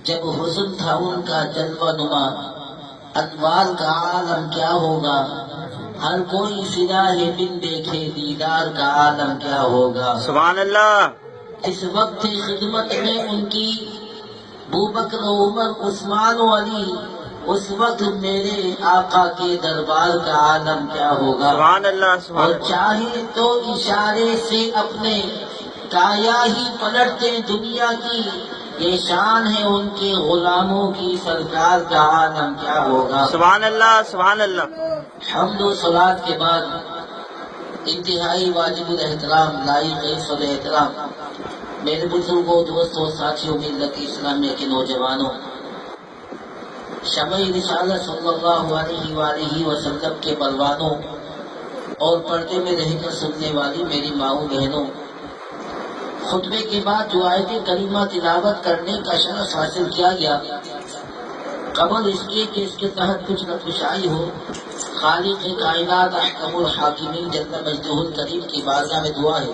جب حسن تھا ان کا جلوہ نما، انوار کا عالم کیا ہوگا، ہر کوئی فدا ہے بن دیکھے دیدار کا عالم کیا ہوگا۔ سبحان اللہ۔ اس وقت خدمت میں ان کی بوبکر عمر عثمان و علی، اس وقت میرے آقا کے دربار کا عالم کیا ہوگا۔ سبحان اللہ سبحان اور اللہ۔ چاہے تو اشارے سے اپنے کایا ہی پلٹتے دنیا کی، یہ شان ہے ان کے غلاموں کی، سرکار کا عالم کیا ہوگا۔ سبحان اللہ سبحان اللہ۔ حمد و صلات کے بعد انتہائی واجب الاحترام لائق صدر احترام میرے بزرگوں، دوستوں، ساتھیوں، ملت اسلامیہ کے نوجوانوں، شمع رسالت صلی اللہ علیہ وآلہ وسلم کے پروانوں اور پردے میں رہ کر سننے والی میری ماؤں بہنوں، خطبے کے بعد جو آیت کریمہ تلاوت کرنے کا شرف حاصل کیا گیا، قبل اس کے کہ اس کے تحت کچھ نہ کچھ آئی ہو، خالق کائنات احکم الحاکمین جل مجدہ الکریم کی بارگاہ میں دعا ہے،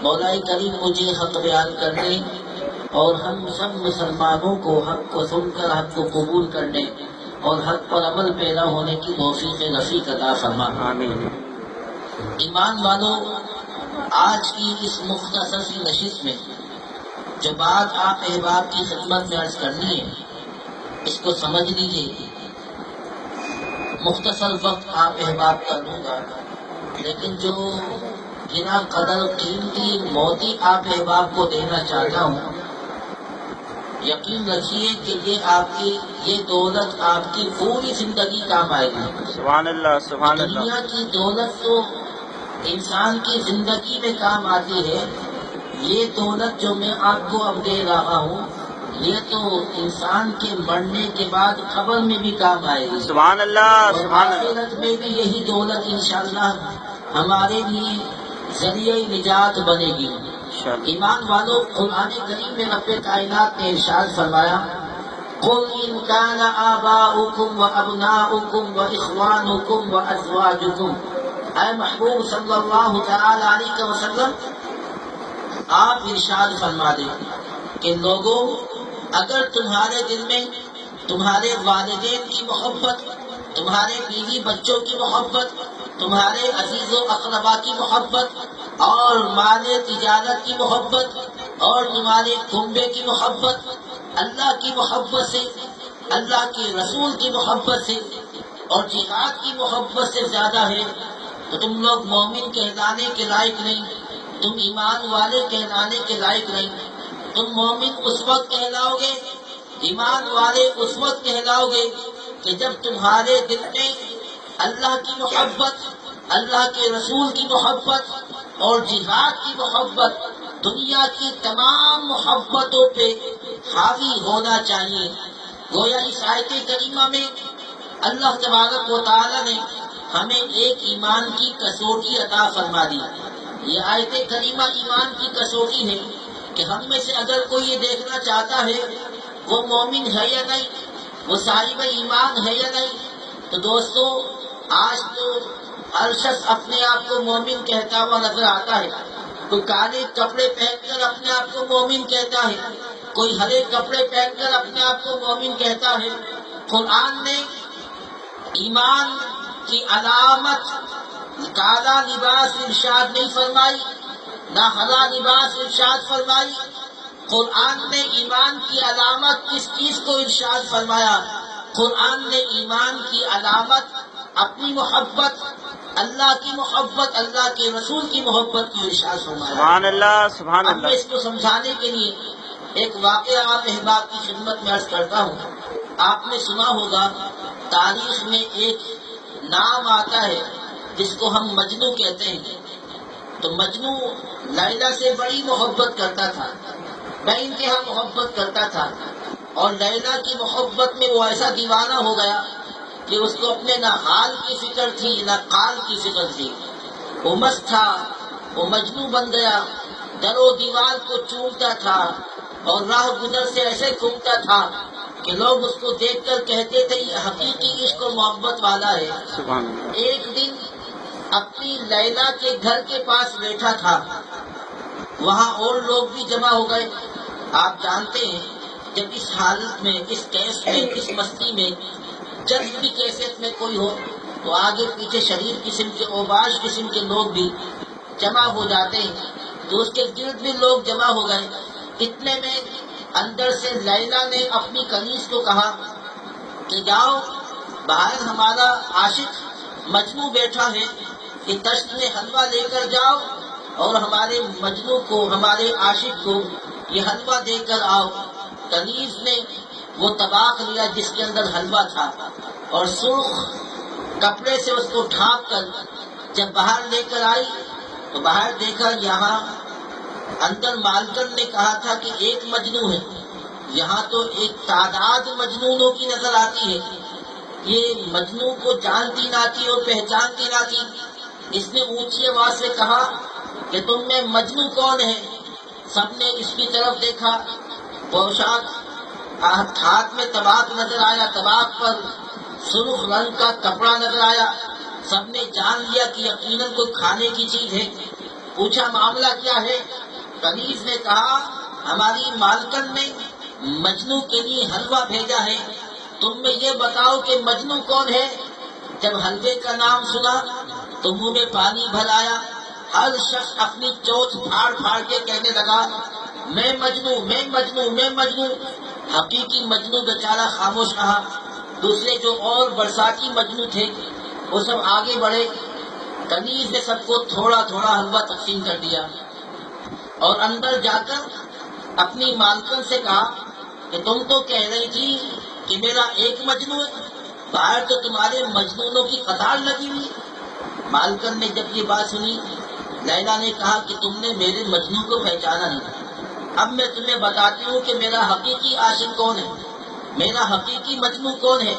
مولا کریم مجھے حق بیان کرنے اور ہم سب مسلمانوں کو حق کو سن کر حق کو قبول کرنے اور حق پر عمل پیدا ہونے کی توفیق رفیق عطا فرما۔ آمین۔ ایمان والو، آج کی اس مختصر سی نشست میں جو بات آپ احباب کی خدمت میں عرض کرنی ہے، اس کو سمجھ لیجیے۔ مختصر وقت آپ احباب کر دوں گا، لیکن جو بنا قدر قیمتی موتی آپ احباب کو دینا چاہتا ہوں، یقین رکھیے کہ یہ دولت آپ کی پوری زندگی کام آئے گی۔ سبحان اللہ سبحان اللہ۔ دنیا کی دولت تو انسان کی زندگی میں کام آتی ہے، یہ دولت جو میں آپ کو اب دے رہا ہوں، یہ تو انسان کے مرنے کے بعد قبر میں بھی کام آئے گی، سبحان اللہ اور سبحان اللہ۔ آخرت میں بھی یہی دولت انشاءاللہ ہمارے لیے ذریعہ نجات بنے گی۔ ایمان والو، قرآن کریم میں رب کائنات نے ارشاد فرمایا، قُلْ إِنْ كَانَ آبَاؤُكُمْ وَأَبْنَاؤُكُمْ وَإِخْوَانُكُمْ وَأَزْوَاجُكُمْ، اے محبوب صلی اللہ تعالی علیہ وسلم، آپ ارشاد فرما دیں کہ لوگوں، اگر تمہارے دل میں تمہارے والدین کی محبت، تمہارے بیوی بچوں کی محبت، تمہارے عزیز و اقربا کی محبت اور مال تجارت کی محبت اور تمہارے کنبے کی محبت اللہ کی محبت سے، اللہ کے رسول کی محبت سے اور جہاد کی محبت سے زیادہ ہے، تو تم لوگ مومن کہلانے کے لائق نہیں، تم ایمان والے کہلانے کے لائق نہیں۔ تم مومن اس وقت کہلاؤ گے، ایمان والے اس وقت کہلاؤ گے کہ جب تمہارے دل میں اللہ کی محبت، اللہ کے رسول کی محبت اور جہاد کی محبت، دنیا کی تمام محبتوں پہ حاوی ہونا چاہیے۔ گویا اس آیت کریمہ میں اللہ تبارک و تعالی نے ہمیں ایک ایمان کی کسوٹی عطا فرما دی۔ یہ آیت کریمہ ایمان کی کسوٹی ہے کہ ہم میں سے اگر کوئی یہ دیکھنا چاہتا ہے وہ مومن ہے یا نہیں، وہ صاحب ایمان ہے یا نہیں، تو دوستو، آج تو ہر شخص اپنے آپ کو مومن کہتا ہوا نظر آتا ہے۔ کوئی کالے کپڑے پہن کر اپنے آپ کو مومن کہتا ہے، کوئی ہرے کپڑے پہن کر اپنے آپ کو مومن کہتا ہے۔ قرآن نے ایمان کی علامت کالا لباس ارشاد نہیں فرمائی، نہ ہرا لباس ارشاد فرمائی۔ قرآن نے ایمان کی علامت کس چیز کو ارشاد فرمایا؟ قرآن نے ایمان کی علامت اپنی محبت، اللہ کی محبت، اللہ کے رسول کی محبت کو ارشاد فرمایا۔ سبحان اللہ سبحان اب میں اللہ۔ اس کو سمجھانے کے لیے ایک واقعہ آپ احباب کی خدمت میں عرض کرتا ہوں۔ آپ نے سنا ہوگا تاریخ میں ایک نام آتا ہے جس کو ہم مجنو کہتے ہیں۔ تو مجنو لیلا سے بڑی محبت کرتا تھا، بے انتہا محبت کرتا تھا، اور لیلا کی محبت میں وہ ایسا دیوانہ ہو گیا کہ اس کو اپنے نہ حال کی فکر تھی نہ قال کی فکر تھی۔ وہ مست تھا، وہ مجنو بن گیا، در و دیوار کو چومتا تھا اور راہ گزر سے ایسے گھومتا تھا کہ لوگ اس کو دیکھ کر کہتے تھے یہ حقیقی عشق و محبت والا ہے۔ سبحان اللہ۔ ایک دن اپنی لیلا کے گھر کے پاس بیٹھا تھا، وہاں اور لوگ بھی جمع ہو گئے، آپ جانتے ہیں جب اس حالت میں، اس کیس میں، اس مستی میں، جب بھی کیفیت میں کوئی ہو تو آگے پیچھے شدید قسم کے، اوباش قسم کے لوگ بھی جمع ہو جاتے ہیں، تو اس کے گرد بھی لوگ جمع ہو گئے۔ اتنے میں اندر سے لیلا نے اپنی کنیز کو کہا کہ جاؤ باہر ہمارا عاشق مجنو بیٹھا ہے، کہ دشت میں حلوہ لے کر جاؤ اور ہمارے مجنو کو، ہمارے عاشق کو یہ حلوہ دے کر آؤ۔ کنیز نے وہ طباق لیا جس کے اندر حلوہ تھا اور سرخ کپڑے سے اس کو ڈھانپ کر جب باہر لے کر آئی تو باہر دیکھا یہاں اندر مالکن نے کہا تھا کہ ایک مجنو ہے، یہاں تو ایک تعداد مجنونوں کی نظر آتی ہے۔ یہ مجنو کو جانتی نہ تھی اور پہچانتی نہ تھی۔ اس نے اونچی آواز سے کہا کہ تم میں مجنو کون ہے؟ سب نے اس کی طرف دیکھا، پوشاک ہاتھ میں طباق نظر آیا، طباق پر سرخ رنگ کا کپڑا نظر آیا۔ سب نے جان لیا کہ یقیناً کوئی کھانے کی چیز ہے۔ پوچھا معاملہ کیا ہے؟ کنیز نے کہا ہماری مالکن نے مجنو کے لیے حلوہ بھیجا ہے، تم میں یہ بتاؤ کہ مجنو کون ہے؟ جب حلوے کا نام سنا تو منہ میں پانی بھر آیا۔ ہر شخص اپنی چوٹ پھاڑ پھاڑ کے کہنے لگا میں مجنو، میں مجنو، میں مجنو۔ حقیقی مجنو بیچارہ خاموش رہا۔ دوسرے جو اور برساتی مجنو تھے وہ سب آگے بڑھے۔ کنیز نے سب کو تھوڑا تھوڑا حلوہ تقسیم کر دیا اور اندر جا کر اپنی مالکن سے کہا کہ تم تو کہہ رہی تھی کہ میرا ایک مجنو ہے، باہر تو تمہارے مجنونوں کی قطار لگی ہوئی۔ مالکن نے جب یہ بات سنی، لیلا نے کہا کہ تم نے میرے مجنو کو پہچانا نہیں، اب میں تمہیں بتاتی ہوں کہ میرا حقیقی عاشق کون ہے، میرا حقیقی مجنو کون ہے۔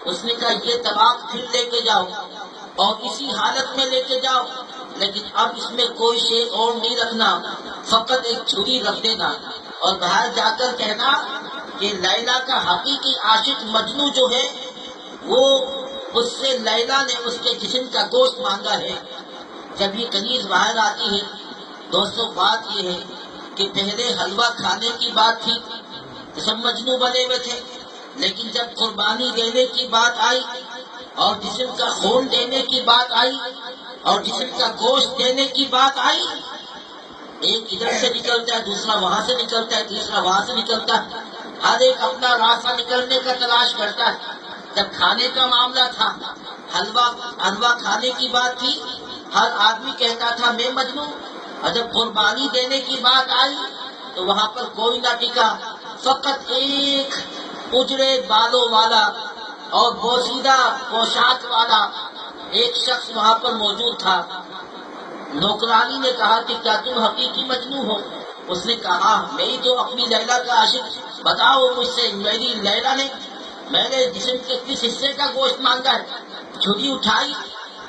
اس نے کہا یہ طباق پھر لے کے جاؤ اور اسی حالت میں لے کے جاؤ، لیکن اب اس میں کوئی شے اور نہیں رکھنا، فقط ایک چھری رکھ دینا اور باہر جا کر کہنا کہ لیلا کا حقیقی عاشق مجنو جو ہے وہ اس سے لیلا نے اس کے جسم کا گوشت مانگا ہے۔ جب یہ کنیز باہر آتی ہے، دوستوں بات یہ ہے کہ پہلے حلوہ کھانے کی بات تھی تو سب مجنو بنے ہوئے تھے، لیکن جب قربانی دینے کی بات آئی اور جسم کا خون دینے کی بات آئی اور جسم کا گوشت دینے کی بات آئی، ایک ادھر سے نکلتا ہے، دوسرا وہاں سے نکلتا ہے، تیسرا وہاں سے نکلتا ہے، ہر ایک اپنا راستہ نکلنے کا تلاش کرتا ہے۔ جب کھانے کا معاملہ تھا، حلوہ کھانے کی بات تھی، ہر آدمی کہتا تھا میں مجنو، اور جب قربانی دینے کی بات آئی تو وہاں پر کوئی نہ ٹکا، فقط ایک اجڑے بالوں والا اور بوسیدہ پوشاک والا ایک شخص وہاں پر موجود تھا۔ نوکرانی نے کہا کہ کیا تم حقیقی مجنو ہو؟ اس نے کہا میں ہی تو اپنی لیلا کا عاشق، بتاؤ مجھ سے میری لیلا نے میرے جسم کے کس حصے کا گوشت مانگا ہے؟ چھری اٹھائی،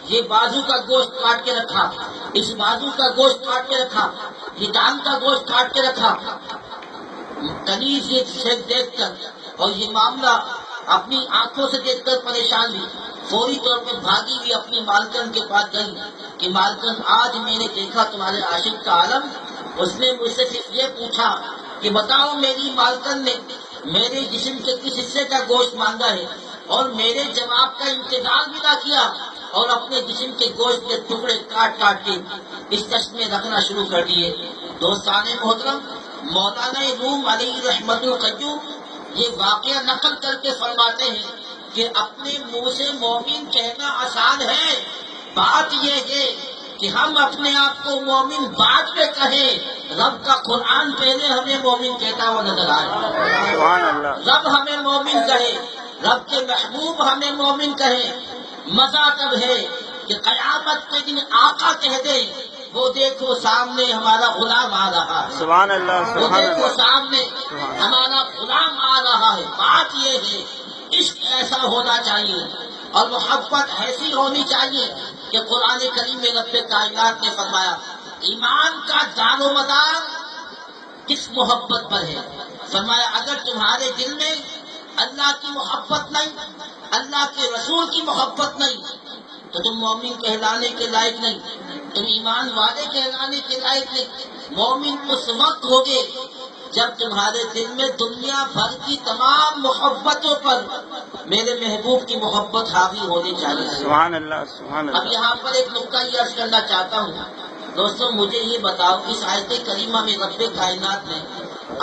یہ بازو کا گوشت کاٹ کے رکھا، اس بازو کا گوشت کاٹ کے رکھا، یہ ٹانگ کا گوشت کاٹ کے رکھا۔ کنیز یہ دیکھ کر اور یہ معاملہ اپنی آنکھوں سے دیکھ کر پریشان ہوئی، فوری طور پر بھاگی ہوئی اپنی مالکن کے پاس گئی کہ مالکن آج میں نے دیکھا تمہارے عاشق کا عالم۔ اس نے مجھ سے صرف یہ پوچھا کہ بتاؤ میری مالکن نے میرے جسم کے کس حصے کا گوشت مانگا ہے، اور میرے جواب کا انتظار بھی نہ کیا اور اپنے جسم کے گوشت کے ٹکڑے کاٹ کاٹ کے اس چشت میں رکھنا شروع کر دیے۔ دوستان محترم، مولانا روم علیہ رحمت القیوم یہ واقعہ نقل کر کے فرماتے ہیں کہ اپنے منہ سے مومن کہنا آسان ہے، بات یہ ہے کہ ہم اپنے آپ کو مومن بعد میں کہیں، رب کا قرآن پہلے ہمیں مومن کہتا ہوا نظر آئے۔ سبحان اللہ۔ رب ہمیں مومن کہے، رب کے محبوب ہمیں مومن کہے۔ مزہ تب ہے کہ قیامت کے دن آقا کہہ دے وہ دیکھو سامنے ہمارا غلام آ رہا ہے، سبحان اللہ، وہ سبحان دیکھو اللہ۔ سامنے ہمارا غلام آ رہا ہے۔ بات یہ ہے عشق ایسا ہونا چاہیے اور محبت ایسی ہونی چاہیے کہ قرآن کریم میں رب کائنات نے فرمایا ایمان کا دار و مدار کس محبت پر ہے؟ فرمایا اگر تمہارے دل میں اللہ کی محبت نہیں، اللہ کے رسول کی محبت نہیں تو تم مومن کہلانے کے لائق نہیں، تم ایمان والے کہلانے کے لائق نہیں۔ مومن اس وقت ہوگے جب تمہارے دل میں دنیا بھر کی تمام محبتوں پر میرے محبوب کی محبت حاوی ہونی چاہیے۔ سبحان اللہ سبحان اب اللہ۔ یہاں پر ایک نقطہ یہ عرض کرنا چاہتا ہوں، دوستوں مجھے یہ بتاؤ، اس آیت کریمہ میں رب کائنات نے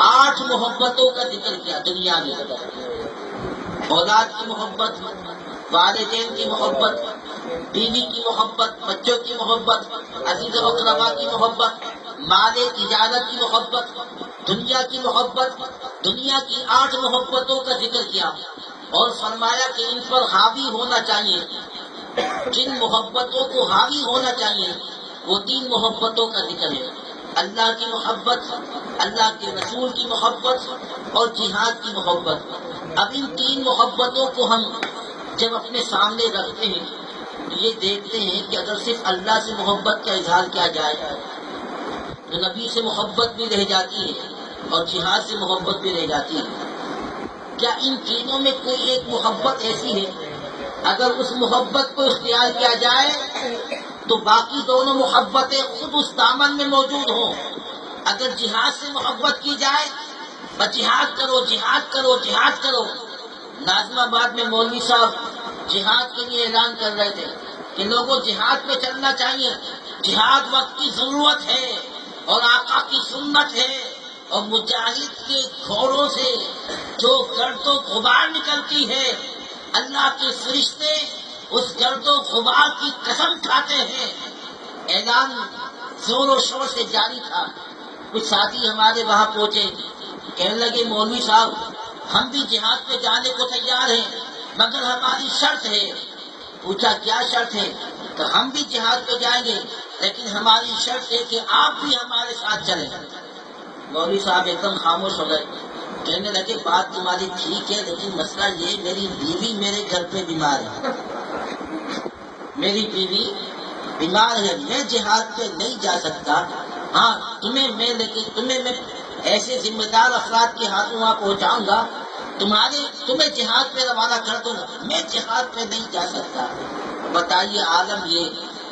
8 محبتوں کا ذکر کیا دنیا میں۔ اولاد کی محبت، والدین کی محبت، بیوی کی محبت، بچوں کی محبت، عزیز و اقربا کی محبت، مال تجارت کی محبت، دنیا کی محبت، دنیا کی 8 محبتوں کا ذکر کیا اور فرمایا کہ ان پر حاوی ہونا چاہیے۔ جن محبتوں کو حاوی ہونا چاہیے وہ 3 محبتوں کا ذکر ہے، اللہ کی محبت، اللہ کے رسول کی محبت اور جہاد کی محبت۔ اب ان 3 محبتوں کو ہم جب اپنے سامنے رکھتے ہیں تو یہ دیکھتے ہیں کہ اگر صرف اللہ سے محبت کا اظہار کیا جائے تو نبی سے محبت بھی رہ جاتی ہے اور جہاد سے محبت بھی رہ جاتی ہے۔ کیا ان تینوں میں کوئی ایک محبت ایسی ہے اگر اس محبت کو اختیار کیا جائے تو باقی دونوں محبتیں خود اس دامن میں موجود ہوں؟ اگر جہاد سے محبت کی جائے بس جہاد کرو جہاد کرو جہاد کرو۔ ناظم آباد میں مولوی صاحب جہاد کے لیے اعلان کر رہے تھے کہ لوگوں جہاد پہ چلنا چاہیے، جہاد وقت کی ضرورت ہے اور آقا کی سنت ہے، اور مجاہد کے گھوڑوں سے جو گرد و غبار نکلتی ہے اللہ کے فرشتے اس گرد و غبار کی قسم کھاتے ہیں۔ اعلان زور و شور سے جاری تھا۔ کچھ ساتھی ہمارے وہاں پہنچے، کہنے لگے مولوی صاحب ہم بھی جہاد پہ جانے کو تیار ہیں مگر ہماری شرط ہے۔ پوچھا کیا شرط ہے؟ تو ہم بھی جہاد پہ جائیں گے لیکن ہماری شرط ہے کہ آپ بھی ہمارے ساتھ چلیں۔ مولوی صاحب ایک دم خاموش ہو گئے، کہنے لگے بات تمہاری ٹھیک ہے لیکن مسئلہ یہ میری بیوی میرے گھر پہ بیمار ہے، میری بیوی بیمار ہے، میں جہاد پہ نہیں جا سکتا۔ ہاں تمہیں میں ایسے ذمہ دار افراد کے ہاتھوں وہاں پہنچاؤں گا، تمہیں جہاد پہ روانہ کر دوں گا، میں جہاد پہ نہیں جا سکتا۔ بتائیے عالم یہ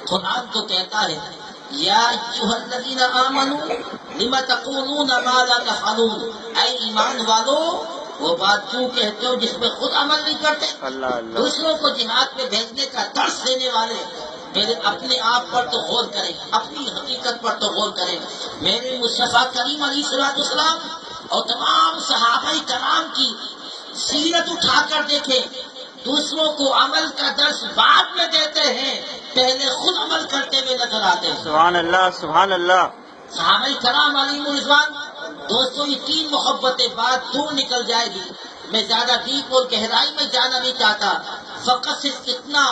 قرآن تو کہتا ہے یا ایھا الذین آمنوا لم تقولون ما لا تفعلون، اے ایمان والو وہ بات کیوں کہتے ہو جس پہ خود عمل نہیں کرتے؟ اللہ اللہ۔ دوسروں کو جہاد پہ بھیجنے کا درس دینے والے میرے اپنے آپ پر تو غور کریں، اپنی حقیقت پر تو غور کریں۔ میرے مصطفیٰ کریم علیہ الصلوۃ والسلام اور تمام صحابہ کرام کی سیرت اٹھا کر دیکھیں، دوسروں کو عمل کا درس بعد میں دیتے ہیں، پہلے خود عمل کرتے ہوئے نظر آتے ہیں۔ سبحان اللہ سبحان اللہ۔ صحابہ کرام علیہم الرضوان۔ دوستوں یہ 3 محبتیں بات دور نکل جائے گی، میں زیادہ ڈیپ اور گہرائی میں جانا نہیں چاہتا، فقط صرف اتنا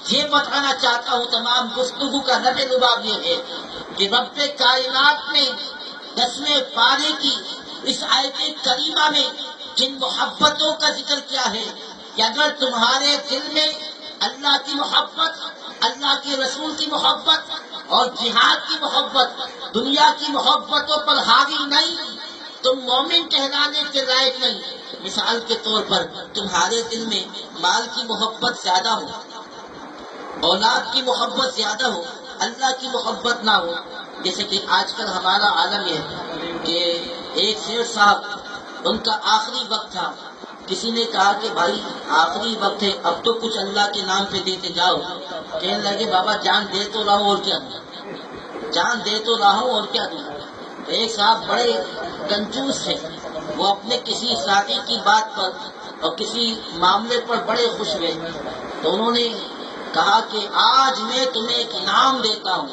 یہ بتانا چاہتا ہوں تمام گفتگو کا نب لباب یہ ہے کہ رب کائنات نے 10ویں پارے کی اس آیت کریمہ میں جن محبتوں کا ذکر کیا ہے کہ اگر تمہارے دل میں اللہ کی محبت، اللہ کے رسول کی محبت اور جہاد کی محبت، دنیا کی محبتوں پر حاوی نہیں، تم مومن کہلانے کے لائق نہیں۔ مثال کے طور پر تمہارے دل میں مال کی محبت زیادہ ہو، اولاد کی محبت زیادہ ہو، اللہ کی محبت نہ ہو، جیسے کہ آج کل ہمارا عالم یہ ہے کہ ایک شیخ صاحب ان کا آخری وقت تھا، کسی نے کہا کہ بھائی آخری وقت ہے اب تو کچھ اللہ کے نام پہ دیتے جاؤ، کہنے لگے بابا جان دے تو رہا ہوں اور کیا دوں، جان دے تو رہا ہوں اور کیا دوں۔ ایک صاحب بڑے کنجوس تھے، وہ اپنے کسی ساتھی کی بات پر اور کسی معاملے پر بڑے خوش ہوئے تو انہوں نے کہا کہ آج میں تمہیں ایک انعام دیتا ہوں۔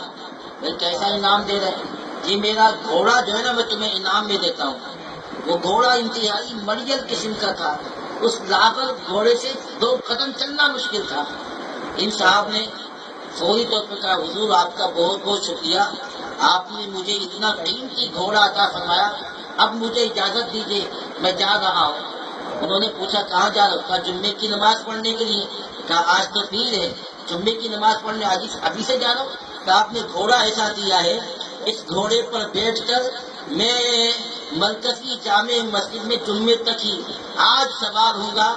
میں کیسا انعام دے رہے ہیں؟ جی میرا گھوڑا جو ہے نا میں تمہیں انعام میں دیتا ہوں۔ وہ گھوڑا انتہائی مڑیل قسم کا تھا، اس لاغر گھوڑے سے 2 قدم چلنا مشکل تھا۔ ان صاحب نے فوری طور پر کہا حضور آپ کا بہت بہت شکریہ، آپ نے مجھے اتنا قیمتی گھوڑا عطا فرمایا، اب مجھے اجازت دیجیے میں جا رہا ہوں۔ انہوں نے پوچھا کہاں جا رہا ہو؟ کہا جمعے کی نماز پڑھنے کے لیے۔ کہا آج تو پیر ہے، جمعے کی نماز پڑھنے ابھی سے جا رہا ہوں؟ کہا آپ نے گھوڑا ایسا دیا ہے، اس گھوڑے پر بیٹھ کر میں مرکزی جامع مسجد میں جمعے تک ہی آج سوار ہوں گا،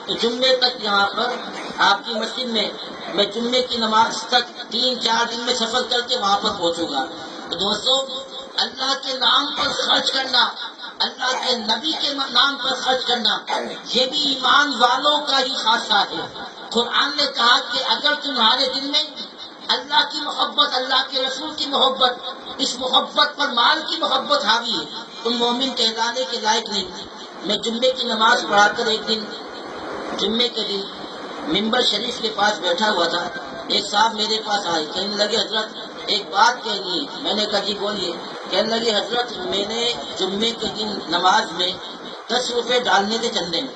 تو جمعے تک یہاں پر آپ کی مسجد میں جمعے کی نماز تک 3-4 دن میں سفر کر کے وہاں پر پہنچوں گا۔ تو دوستوں اللہ کے نام پر خرچ کرنا اللہ کے نبی کے نام پر خرچ کرنا یہ بھی ایمان والوں کا ہی خاصہ ہے۔ قرآن نے کہا کہ اگر تمہارے دل میں اللہ کی محبت، اللہ کے رسول کی محبت، اس محبت پر مال کی محبت حاوی ہے، تم مومن کہلانے کے لائق نہیں۔ میں جمعے کی نماز پڑھا کر ایک دن جمعے کے دن ممبر شریف کے پاس بیٹھا ہوا تھا، ایک صاحب میرے پاس آئے، کہنے لگے حضرت ایک بات کہنی ہے۔ میں نے کہا جی بولیے۔ کہنے لگے حضرت میں نے جمعے کے دن نماز میں 10 روپے ڈالنے کے چندے میں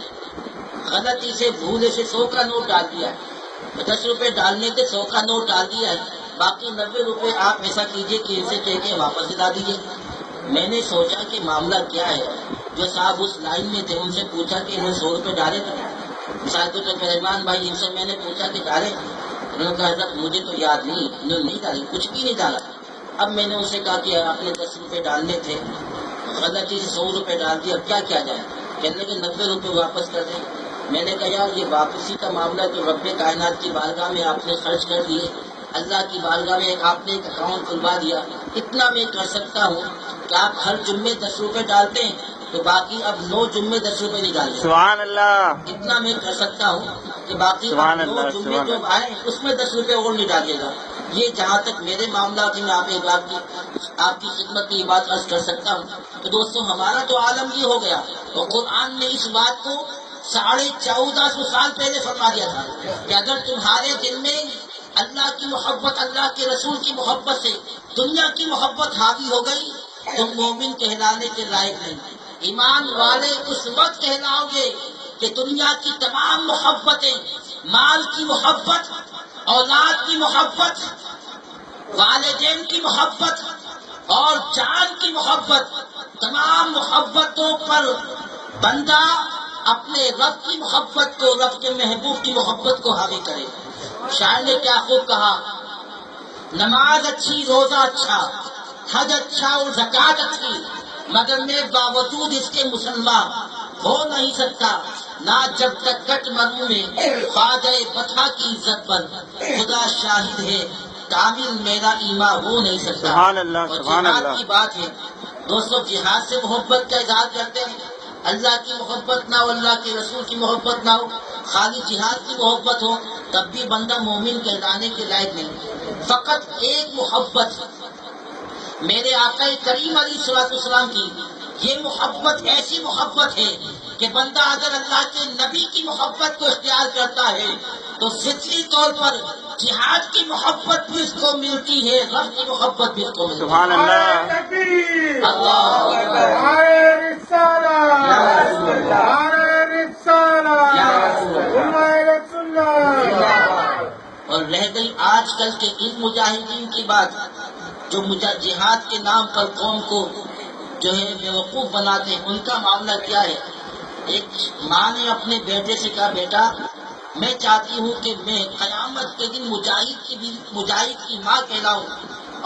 غلطی سے بھولے سے 100 کا نوٹ ڈال دیا ہے، 10 روپے ڈالنے کے 100 کا نوٹ ڈال دیا ہے، باقی 90 روپے آپ ایسا کیجئے کہ ان سے کہہ کے واپس دلا دیجیے۔ میں نے سوچا کہ معاملہ کیا ہے۔ جو صاحب اس لائن میں تھے ان سے پوچھا کہ انہوں نے 100 روپے ڈالے تھے، مثال کے طور پر رحمان بھائی ان سے میں نے پوچھا کہ ڈالے، انہوں نے کہا حضرت مجھے تو یاد نہیں، انہوں نے نہیں ڈالے، کچھ بھی نہیں ڈالا۔ اب میں نے ان سے کہا کہ آپ نے 10 روپے ڈالنے تھے، غلطی سے 100 روپے ڈال دیا، اب کیا کیا جائے؟ کہنے کہ 90 روپے واپس کر دیں۔ میں نے کہا یار یہ واپسی کا معاملہ تو رب کائنات کی بارگاہ میں آپ نے خرچ کر دیے، اللہ کی بارگاہ میں آپ نے ایک اکاؤنٹ کھلوا دیا، اتنا میں کر سکتا ہوں کہ آپ ہر جمعے 10 روپے ڈالتے ہیں تو باقی اب 9 جمعے 10 روپے نہیں ڈالیں۔ سبحان اللہ، اتنا میں کر سکتا ہوں کہ باقی 9 جمعے جو آئے اس میں 10 روپے اور نہیں ڈالیے گا۔ یہ جہاں تک میرے معاملات ہیں، میں آپ کی خدمت میں یہ بات عرض کر سکتا ہوں۔ تو دوستوں ہمارا تو عالم یہ ہو گیا، تو قرآن نے اس بات کو 1450 سال پہلے فرما دیا تھا کہ اگر تمہارے دل میں اللہ کی محبت، اللہ کے رسول کی محبت سے دنیا کی محبت حاوی ہو گئی، تم مومن کہلانے کے لائق نہیں۔ ایمان والے اس وقت کہلاؤ گے کہ دنیا کی تمام محبتیں، مال کی محبت، اولاد کی محبت، والدین کی محبت اور جان کی محبت، تمام محبتوں پر بندہ اپنے رب کی محبت کو، رب کے محبوب کی محبت کو حاوی کرے۔ شاعر نے کیا خوب کہا، نماز اچھی، روزہ اچھا، حج اچھا اور زکوٰۃ اچھی، مگر میں باوجود اس کے مسلمان ہو نہیں سکتا، نہ جب تک کٹ مروں میں خواجہ بطحہ کی عزت پر خدا شاہد ہے، کامل میرا ایمان ہو نہیں سکتا۔ سبحان اللہ، سبحان جہاد اللہ۔ کی بات ہے دوستوں، جہاد سے محبت کا اظہار کرتے ہیں، اللہ کی محبت نہ ہو، اللہ کے رسول کی محبت نہ ہو، خالی جہاد کی محبت ہو، تب بھی بندہ مومن کہلانے کے لائق نہیں۔ فقط ایک محبت میرے آقا کریم علیہ الصلوۃ والسلام کی، یہ محبت ایسی محبت ہے کہ بندہ اگر اللہ کے نبی کی محبت کو اختیار کرتا ہے تو فطری طور پر جہاد کی محبت بھی اس کو ملتی ہے، رب کی محبت بھی اس کو ملتی ہے۔ سبحان اللہ، اور رہ گئی آج کل کے ان مجاہدین کی بات، جو جہاد کے نام پر قوم کو جو ہے بیوقوف بناتے ہیں، ان کا معاملہ کیا ہے؟ ایک ماں نے اپنے بیٹے سے کہا بیٹا میں چاہتی ہوں کہ میں قیامت کے دن مجاہد کی ماں کہلاؤں،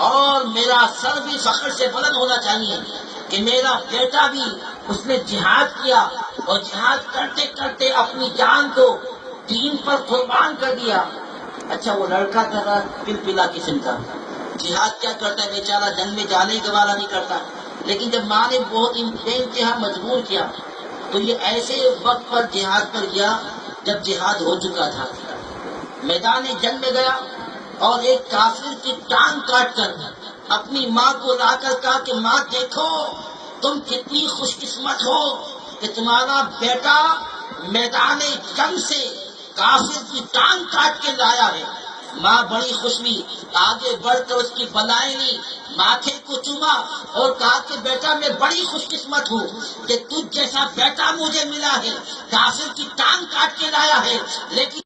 اور میرا سر بھی فخر سے بلند ہونا چاہیے کہ میرا بیٹا بھی اس نے جہاد کیا، اور جہاد کرتے کرتے اپنی جان کو دین پر قربان کر دیا۔ اچھا وہ لڑکا تھا پلپلا قسم کا، جہاد کیا کرتا ہے بیچارہ، جنگ میں جانے ہی گوارا نہیں کرتا، لیکن جب ماں نے بہت بے انتہا مجبور کیا تو یہ ایسے وقت پر جہاد پر گیا جب جہاد ہو چکا تھا، میدان جنگ میں گیا اور ایک کافر کی ٹانگ کاٹ کر اپنی ماں کو لا کر کہا کہ ماں دیکھو تم کتنی خوش قسمت ہو کہ تمہارا بیٹا میدان جنگ سے کافر کی ٹانگ کاٹ کے لایا ہے۔ ماں بڑی خوش ہوئی، آگے بڑھ کر اس کی بلائیں لی، ماتھے کو چوما اور کہا کہ بیٹا میں بڑی خوش قسمت ہوں کہ تجھ جیسا بیٹا مجھے ملا ہے، کافر کی ٹانگ کاٹ کے لایا ہے، لیکن